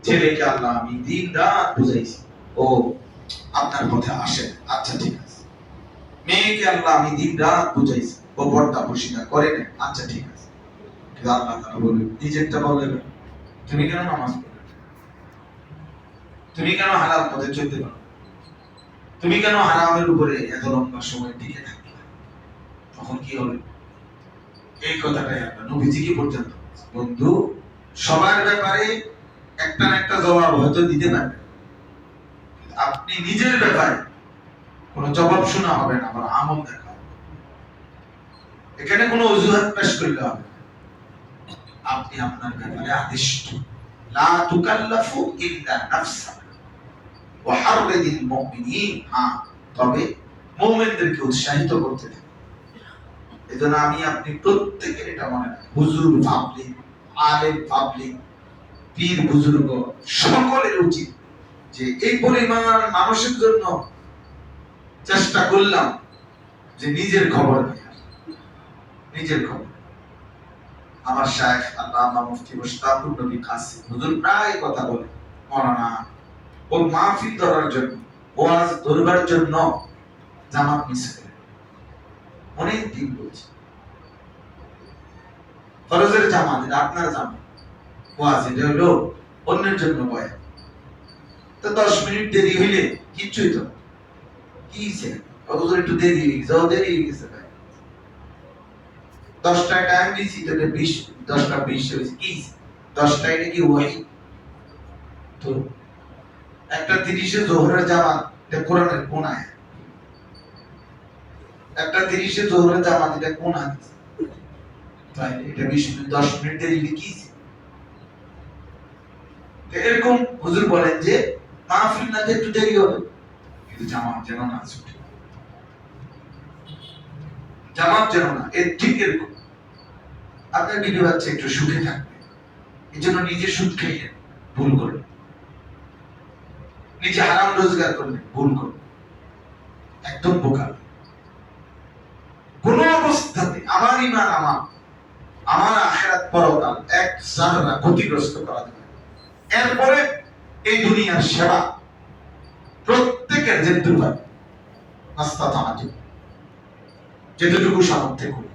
ছেলেকে আল্লাহ আমি দিন রাত বুঝাইছি, ও আপনার পথে আসেন, আচ্ছা ঠিক আছে। মেয়েকে আল্লাহ আমি দিন রাত বুঝাইছি, ও পর্দা পর্দা করে না, আচ্ছা ঠিক আছে। কিন্তু আল্লাহ তাআলা বলেন, নিজেরটা বললেন, তুমি কেন নামাজ পড়ো, তুমি কেন হালাল পথে চলতে পারো, তুমি কেন হারামের উপরে এত লম্বা সময় টিকে থাকবে? তখন কি হবে? এই কথাটাই আমরা নবীজিকে পর্যন্ত, বন্ধু সবার ব্যাপারে একটা না একটা জবাব হয়তো দিতে পারবেন, আপনি নিজের ব্যাপারে কোনো জবাব শোনা হবে না, আমার আমল দেখা হবে। এখানে কোনো অজুহাত পেশ করলে হবে না, আপনি আপনার ব্যাপারে আদিষ্ট। লা তুকাল্লাফু ইল্লা নাফসাক ওয়া হাররিদিল মুমিনিন, তবে মুমিনদেরকে উৎসাহিত করতে হবে। এজন্য আমি আপনি প্রত্যেকের এটা মনে রাখি, হুজুর পাবলিক, আলেম পাবলিক, পীর বুজুর্গ সকলের উচিত যে এই পরিমাণ মানুষের জন্য চেষ্টা করলাম যে নিজের খবর নেই, নিজের খবর। আমার শায়েখ আল্লামা মুফতি মুশতাকুর নবী কাসিম হুজুর প্রায় কথা বলে, মাওলানা ও মাহফিল ধরার জন্য, ওয়াজ ধরবার জন্য জামাত মিস করে অনেক দিন বলছে। ফরজের জামাত এটা আপনার জামাত, ওয়াজ এটা হলো অন্যের জন্য বয়ান। তো 10 মিনিট দেরি হইলে কিচ্ছুই তো কি হইছে, হুজুর একটু দেরি হয়ে গেছে, দেরি হয়ে গেছে ভাই, 10টায় টাইম দিছি তোকে 10টা 20 হয়েছে, কি 10টা এটা কি ওয়াহি? তো একটা 30-এ যোহরের জামাত, এটা কোরআনের কোন আয়াত? একটা 30-এ যোহরের জামাত, এটা কোন হাদিস? তাই এটা 10 মিনিট দেরি হলে কি? এরকম হুজুর বলেন যে মাহফিল না একটু দেরি হবে, কিন্তু জামাত যেন না ছুটে, জামাত যেন না। এর ঠিক এরকম আপনার বিবি বাচ্চা একটু সুখে থাকবে, এই জন্য নিজে সুদ খাইলেন, ভুল করলেন, নিজে হারাম রোজগার করলেন, ভুল করলেন, একদম বোকা। কোন অবস্থাতে আমার ঈমান, আমার আখিরাত পরকাল এক যারা ক্ষতিগ্রস্ত করা যাবে। এরপরে এই দুনিয়ার সেবা প্রত্যেকের যেটুকু পারে, নাস্তা থামাতে যেটুকু সামর্থ্য করে